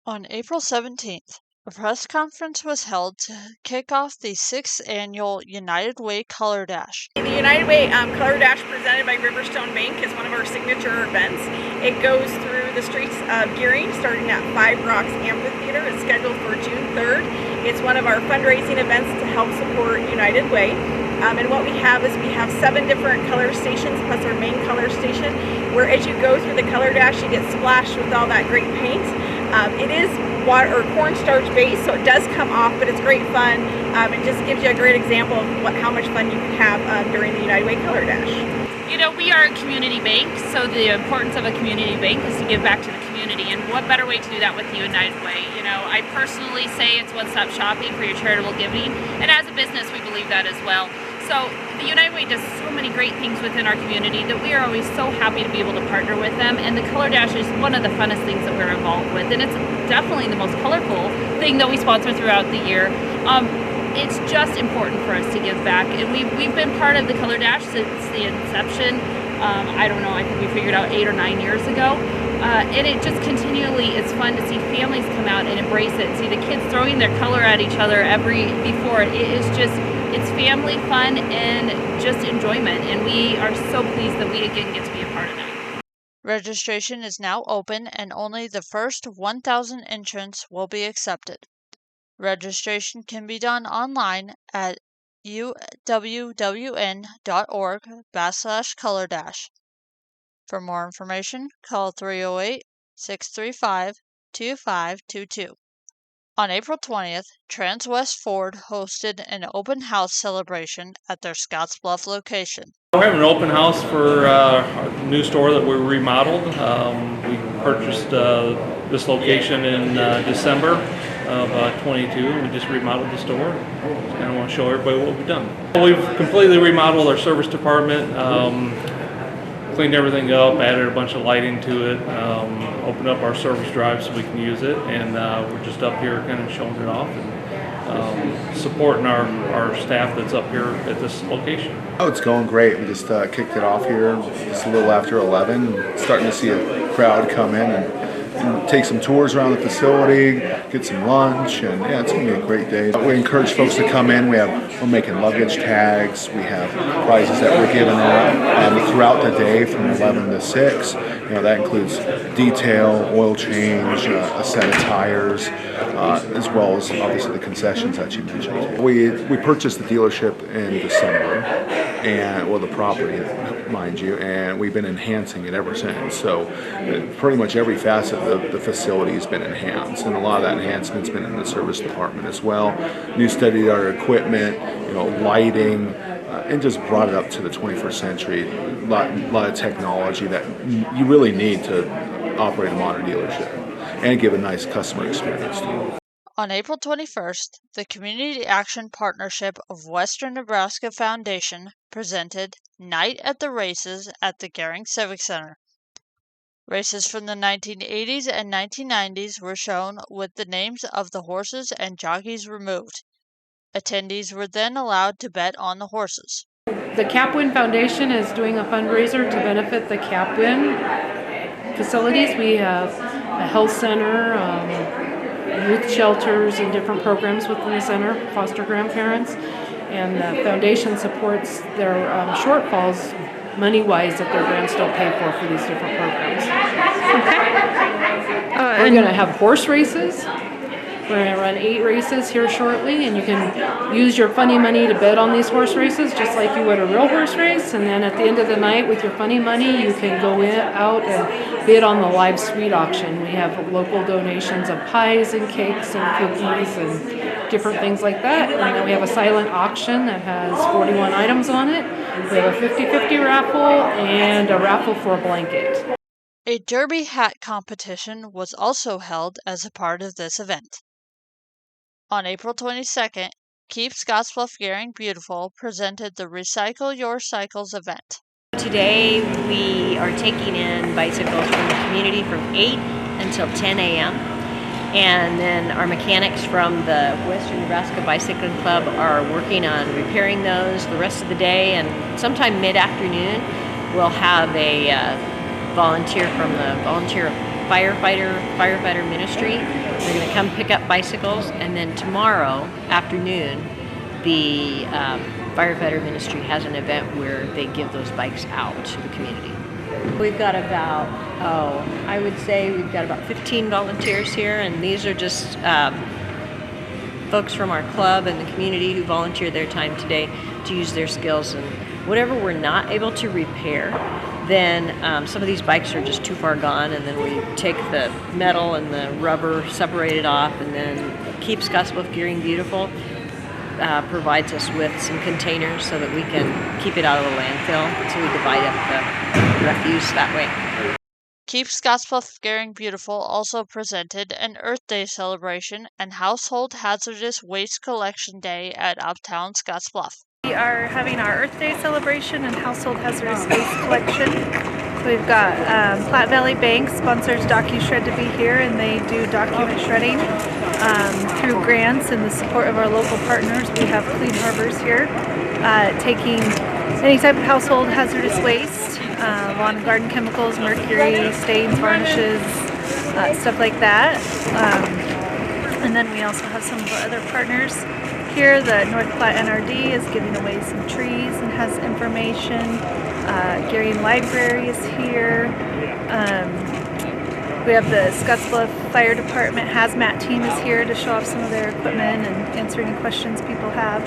On April 17th, a press conference was held to kick off the 6th annual United Way Color Dash. The United Way Color Dash presented by Riverstone Bank is one of our signature events. It goes through the streets of Gering, starting at Five Rocks Amphitheater. It's scheduled for June 3rd. It's one of our fundraising events to help support United Way. And what we have is we have 7 different color stations plus our main color station, where as you go through the color dash, you get splashed with all that great paint. It is water or cornstarch based, so it does come off, but it's great fun. It just gives you a great example of how much fun you can have during the United Way Color Dash. You know, we are a community bank, so the importance of a community bank is to give back to the community, and what better way to do that with the United Way? You know, I personally say it's one-stop shopping for your charitable giving, and as a business, we believe that as well. So the United Way does so many great things within our community that we are always so happy to be able to partner with them, and the Color Dash is one of the funnest things that we're involved with, and it's definitely the most colorful thing that we sponsor throughout the year. It's just important for us to give back, and we've been part of the Color Dash since the inception. I don't know, I think we figured out 8 or 9 years ago, and it just continually is fun to see families come out and embrace it, and see the kids throwing their color at each other before it is just, it's family fun and just enjoyment, and we are so pleased that we again get to be a part of that. Registration is now open, and only the first 1,000 entrants will be accepted. Registration can be done online at uwwn.org/colordash. For more information, call 308-635-2522. On April 20th, Transwest Ford hosted an open house celebration at their Scottsbluff location. We're having an open house for our new store that we remodeled. We purchased this location in December of 22, and we just remodeled the store. And I want to show everybody what we've done. We've completely remodeled our service department, cleaned everything up, added a bunch of lighting to it, opened up our service drive so we can use it, and we're just up here kind of showing it off and supporting our staff that's up here at this location. Oh, it's going great. We just kicked it off here just a little after 11, starting to see a crowd come in and take some tours around the facility, get some lunch, and yeah, it's going to be a great day. We encourage folks to come in. We're making luggage tags. We have prizes that we're giving out throughout the day from 11 to 6. You know, that includes detail, oil change, a set of tires, as well as obviously the concessions that you mentioned. We purchased the dealership in December, and the property, mind you, and we've been enhancing it ever since. So pretty much every facet of the facility has been enhanced, and a lot of that enhancement's been in the service department as well. New state-of-the-art equipment, lighting, and just brought it up to the 21st century. A lot of technology that you really need to operate a modern dealership and give a nice customer experience to you. On April 21st, the Community Action Partnership of Western Nebraska Foundation presented Night at the Races at the Gering Civic Center. Races from the 1980s and 1990s were shown with the names of the horses and jockeys removed. Attendees were then allowed to bet on the horses. The Capwin Foundation is doing a fundraiser to benefit the Capwin facilities. We have a health center, youth shelters, and different programs within the center, foster grandparents, and the foundation supports their shortfalls money-wise that their grants don't pay for these different programs. Okay. We're going to have horse races. We're going to run 8 races here shortly, and you can use your funny money to bet on these horse races just like you would a real horse race, and then at the end of the night with your funny money you can go out and bid on the live sweet auction. We have local donations of pies and cakes and cookies and different things like that, and then we have a silent auction that has 41 items on it. We have a 50-50 raffle and a raffle for a blanket. A derby hat competition was also held as a part of this event. On April 22nd, Keep Scottsbluff Gering Beautiful presented the Recycle Your Cycles event. Today we are taking in bicycles from the community from 8 until 10 a.m. And then our mechanics from the Western Nebraska Bicycling Club are working on repairing those the rest of the day, and sometime mid-afternoon we'll have a volunteer from the volunteer firefighter ministry. They're going to come pick up bicycles, and then tomorrow afternoon, the firefighter ministry has an event where they give those bikes out to the community. We've got about, I would say we've got about 15 volunteers here, and these are just folks from our club and the community who volunteer their time today to use their skills. And whatever we're not able to repair, then some of these bikes are just too far gone, and then we take the metal and the rubber, separate it off, and then keep Scottsbluff Gering Beautiful provides us with some containers so that we can keep it out of the landfill. So we divide up the refuse that way. Keep Scottsbluff Gering Beautiful also presented an Earth Day celebration and Household Hazardous Waste Collection Day at Uptown Scottsbluff. We are having our Earth Day celebration and household hazardous waste collection. So we've got Platte Valley Bank sponsors DocuShred to be here, and they do document shredding through grants and the support of our local partners. We have Clean Harbors here taking any type of household hazardous waste, lawn and garden chemicals, mercury, stains, varnishes, stuff like that. And then we also have some of our other partners here. The North Platte NRD is giving away some trees and has information. Gering Library is here. We have the Scottsbluff Fire Department Hazmat team is here to show off some of their equipment and answer any questions people have.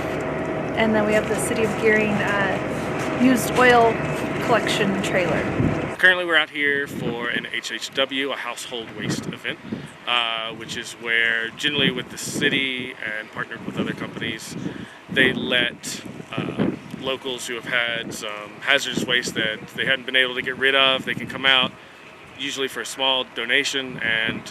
And then we have the City of Gering used oil collection trailer. Currently we're out here for an HHW, a household waste event, which is where generally with the city and partnered with other companies, they let locals who have had some hazardous waste that they hadn't been able to get rid of, they can come out usually for a small donation and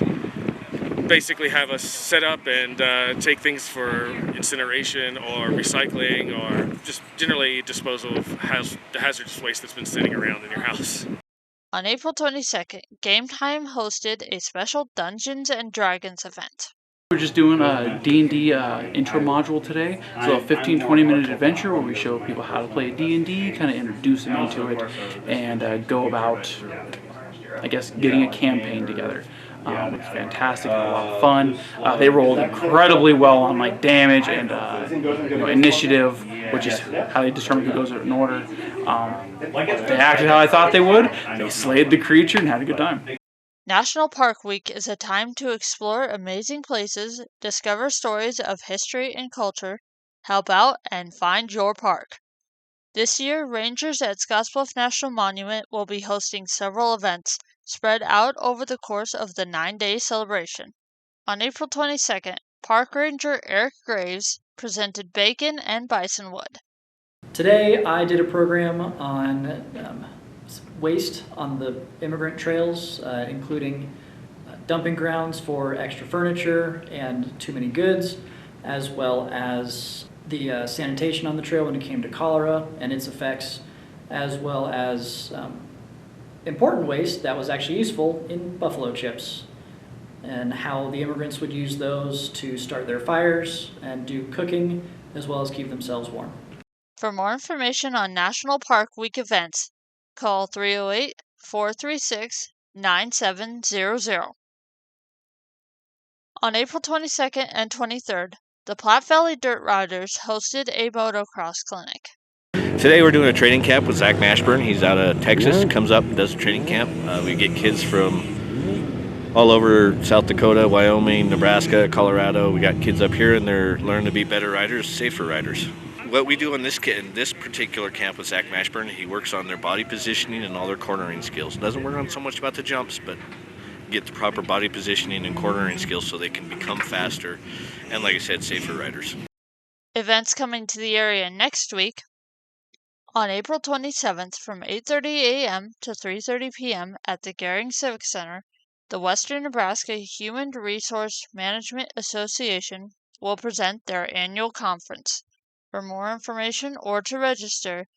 basically have us set up and take things for incineration or recycling or just generally disposal of the hazardous waste that's been sitting around in your house. On April 22nd, Game Time hosted a special Dungeons & Dragons event. We're just doing a D&D intro module today, so a 15-20 minute adventure where we show people how to play D&D, kind of introduce them into it, and go about, I guess, getting a campaign together. It was fantastic, a lot of fun. They rolled incredibly well on like damage and initiative, which is how they determine who goes in order. They acted how I thought they would. They slayed the creature and had a good time. National Park Week is a time to explore amazing places, discover stories of history and culture, help out, and find your park. This year, rangers at Scotts Bluff National Monument will be hosting several events spread out over the course of the 9-day celebration. On April 22nd, Park Ranger Eric Graves presented bacon and bisonwood. Today I did a program on waste on the immigrant trails, including dumping grounds for extra furniture and too many goods, as well as the sanitation on the trail when it came to cholera and its effects, as well as important waste that was actually useful in buffalo chips and how the immigrants would use those to start their fires and do cooking as well as keep themselves warm. For more information on National Park Week events, call 308-436-9700. On April 22nd and 23rd, the Platte Valley Dirt Riders hosted a motocross clinic. Today we're doing a training camp with Zach Mashburn. He's out of Texas, comes up and does a training camp. We get kids from all over South Dakota, Wyoming, Nebraska, Colorado. We got kids up here and they're learning to be better riders, safer riders. What we do in this particular camp with Zach Mashburn, he works on their body positioning and all their cornering skills. Doesn't work on so much about the jumps, but get the proper body positioning and cornering skills so they can become faster and, like I said, safer riders. Events coming to the area next week. On April 27th from 8:30 a.m. to 3:30 p.m. at the Gering Civic Center, the Western Nebraska Human Resource Management Association will present their annual conference. For more information or to register,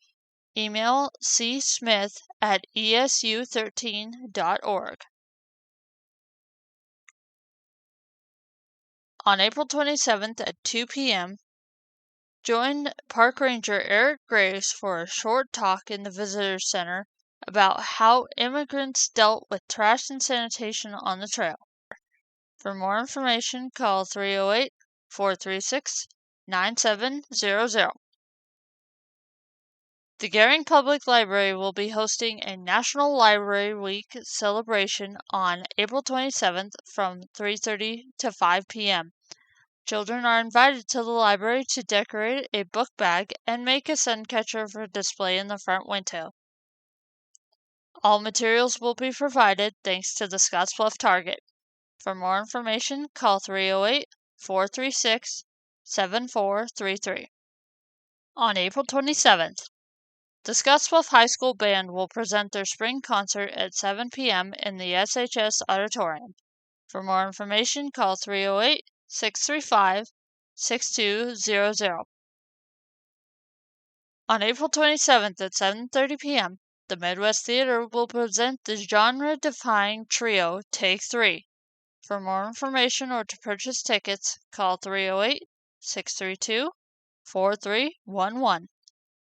email csmith@esu13.org. On April 27th at 2 p.m., join Park Ranger Eric Graves for a short talk in the Visitor Center about how immigrants dealt with trash and sanitation on the trail. For more information, call 308-436-9700. The Gering Public Library will be hosting a National Library Week celebration on April 27th from 3:30 to 5 p.m. Children are invited to the library to decorate a book bag and make a sun catcher for display in the front window. All materials will be provided thanks to the Scottsbluff Target. For more information, call 308-436-7433. On April 27th, the Scottsbluff High School Band will present their spring concert at 7 p.m. in the SHS Auditorium. For more information, call 308-635-6200. On April 27th at 7:30 p.m., the Midwest Theater will present the genre-defying trio Take 3. For more information or to purchase tickets, call 308-632-4311.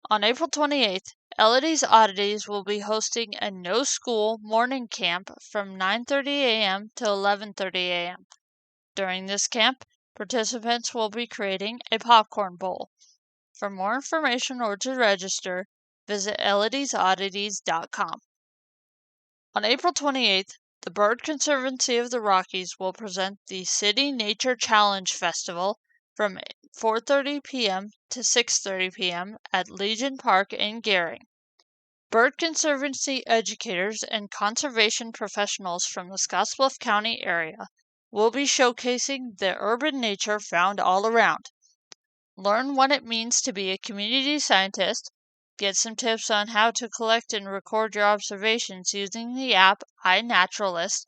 On April 28th, Elodie's Oddities will be hosting a no-school morning camp from 9:30 a.m. to 11:30 a.m. During this camp, participants will be creating a popcorn bowl. For more information or to register, visit elodiesoddities.com. On April 28th, the Bird Conservancy of the Rockies will present the City Nature Challenge Festival from 4:30 p.m. to 6:30 p.m. at Legion Park in Gering. Bird Conservancy educators and conservation professionals from the Scottsbluff County area will be showcasing the urban nature found all around. Learn what it means to be a community scientist, get some tips on how to collect and record your observations using the app iNaturalist,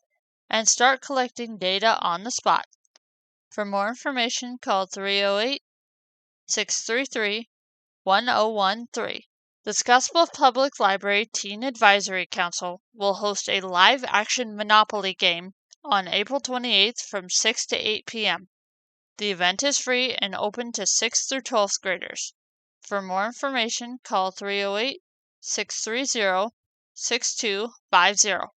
and start collecting data on the spot. For more information, call 308-633-1013. The Scottsbluff Public Library Teen Advisory Council will host a live-action Monopoly game on April 28th from 6 to 8 p.m. The event is free and open to 6th through 12th graders. For more information, call 308-630-6250.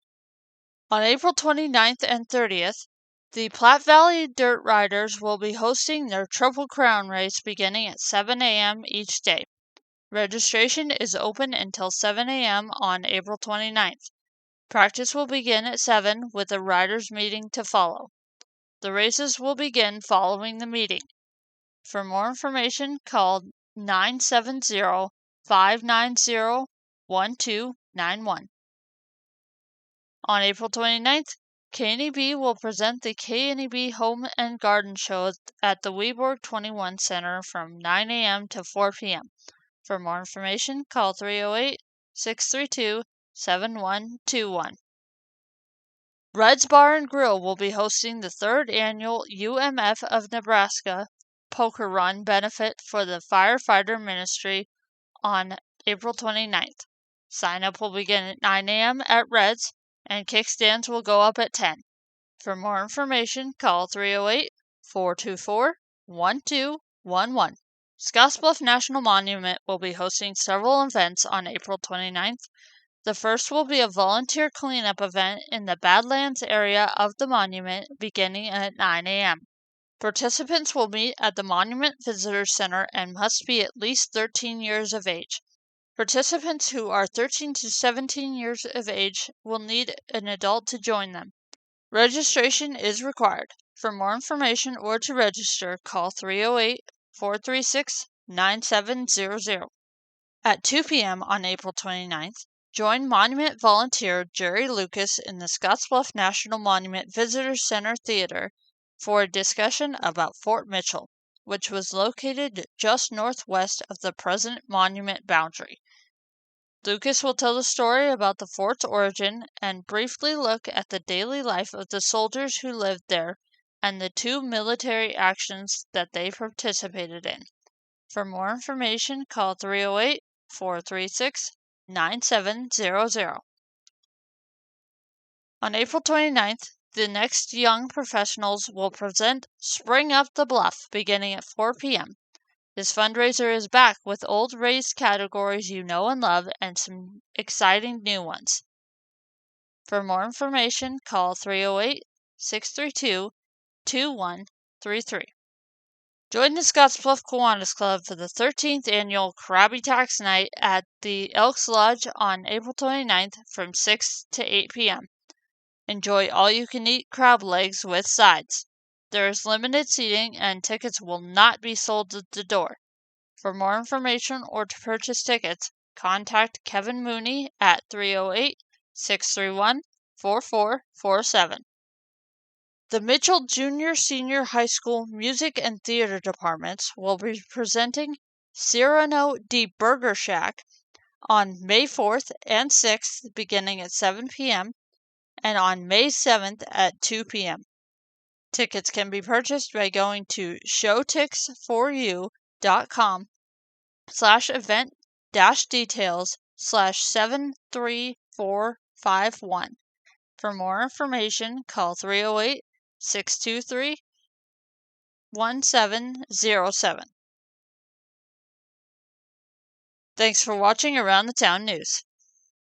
On April 29th and 30th, the Platte Valley Dirt Riders will be hosting their Triple Crown race beginning at 7 a.m. each day. Registration is open until 7 a.m. on April 29th. Practice will begin at 7 with a riders meeting to follow. The races will begin following the meeting. For more information, call 970-590-1291. On April 29th, K&EB will present the K&EB Home and Garden Show at the Weborg 21 Center from 9 a.m. to 4 p.m. For more information, call 308-632-7121. Red's Bar and Grill will be hosting the 3rd annual UMF of Nebraska Poker Run benefit for the Firefighter Ministry on April 29th. Sign-up will begin at 9 a.m. at Red's, and kickstands will go up at 10. For more information, call 308-424-1211. Scotts Bluff National Monument will be hosting several events on April 29th. The first will be a volunteer cleanup event in the Badlands area of the monument beginning at 9 a.m. Participants will meet at the Monument Visitor Center and must be at least 13 years of age. Participants who are 13 to 17 years of age will need an adult to join them. Registration is required. For more information or to register, call 308-436-9700. At 2 p.m. on April 29th, join Monument volunteer Jerry Lucas in the Scottsbluff National Monument Visitor Center Theater for a discussion about Fort Mitchell, which was located just northwest of the present monument boundary. Lucas will tell the story about the fort's origin and briefly look at the daily life of the soldiers who lived there and the 2 military actions that they participated in. For more information, call 308-436-9700. On April 29th, the next young professionals will present Spring Up the Bluff beginning at 4 p.m. This fundraiser is back with old race categories you know and love and some exciting new ones. For more information, call 308-632-2133. Join the Scottsbluff Kiwanis Club for the 13th annual Krabby Tax Night at the Elks Lodge on April 29th from 6 to 8 p.m. Enjoy all-you-can-eat crab legs with sides. There is limited seating and tickets will not be sold at the door. For more information or to purchase tickets, contact Kevin Mooney at 308-631-4447. The Mitchell Junior Senior High School Music and Theater Departments will be presenting Cyrano di Burger Shack on May 4th and 6th beginning at 7 p.m. and on May 7th at 2 p.m. Tickets can be purchased by going to showtix4u.com/event-details/73451. For more information, call 308-623-1707. Thanks for watching Around the Town News.